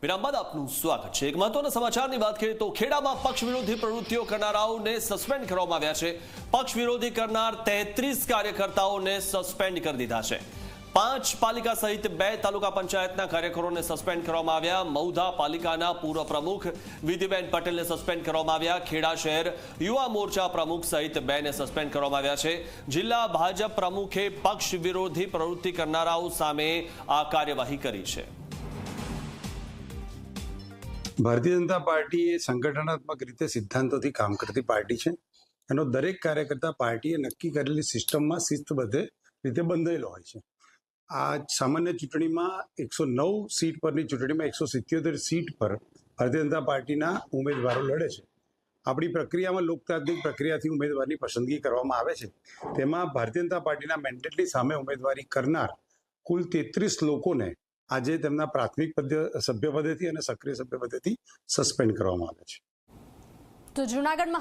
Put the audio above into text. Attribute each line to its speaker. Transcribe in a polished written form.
Speaker 1: વિરામ બાદ આપનું સ્વાગત છે। એક મહત્વના સમાચારની વાત કરીએ તો ખેડામાં પક્ષ વિરોધી પ્રવૃત્તિઓ કરનારાઓને સસ્પેન્ડ કરવામાં આવ્યા છે। પક્ષ વિરોધી કરનાર 33 કાર્યકર્તાઓને સસ્પેન્ડ કરી દીધા છે। 5 પાલિકા સહિત 2 તાલુકા પંચાયતના કાર્યકરોને સસ્પેન્ડ કરવામાં આવ્યા। મૌધા પાલિકાના પૂર્વ પ્રમુખ વિધિબેન પટેલને સસ્પેન્ડ કરવામાં આવ્યા। ખેડા શહેર યુવા મોરચા પ્રમુખ સહિત 2 ને સસ્પેન્ડ કરવામાં આવ્યા છે। જિલ્લા ભાજપ પ્રમુખે પક્ષ વિરોધી પ્રવૃત્તિ કરનારાઓ સામે આ કાર્યવાહી કરી છે।
Speaker 2: ભારતીય જનતા પાર્ટી એ સંગઠનાત્મક રીતે સિદ્ધાંતોથી કામ કરતી પાર્ટી છે। એનો દરેક કાર્યકર્તા પાર્ટીએ નક્કી કરેલી સિસ્ટમમાં શિસ્તબદ્ધ રીતે બંધાયેલો હોય છે। આ સામાન્ય ચૂંટણીમાં 109 સીટ પરની ચૂંટણીમાં 177 સીટ પર ભારતીય જનતા પાર્ટીના ઉમેદવારો લડે છે। આપણી પ્રક્રિયામાં લોકતાંત્રિક પ્રક્રિયાથી ઉમેદવારની પસંદગી કરવામાં આવે છે। તેમાં ભારતીય જનતા પાર્ટીના મેન્ડેટની સામે ઉમેદવારી કરનાર કુલ 33 લોકોને આજે તેમના પ્રાથમિક સભ્ય પદેથી અને સક્રિય સભ્ય પદેથી સસ્પેન્ડ કરવામાં આવે છે।
Speaker 3: તો જૂનાગઢમાં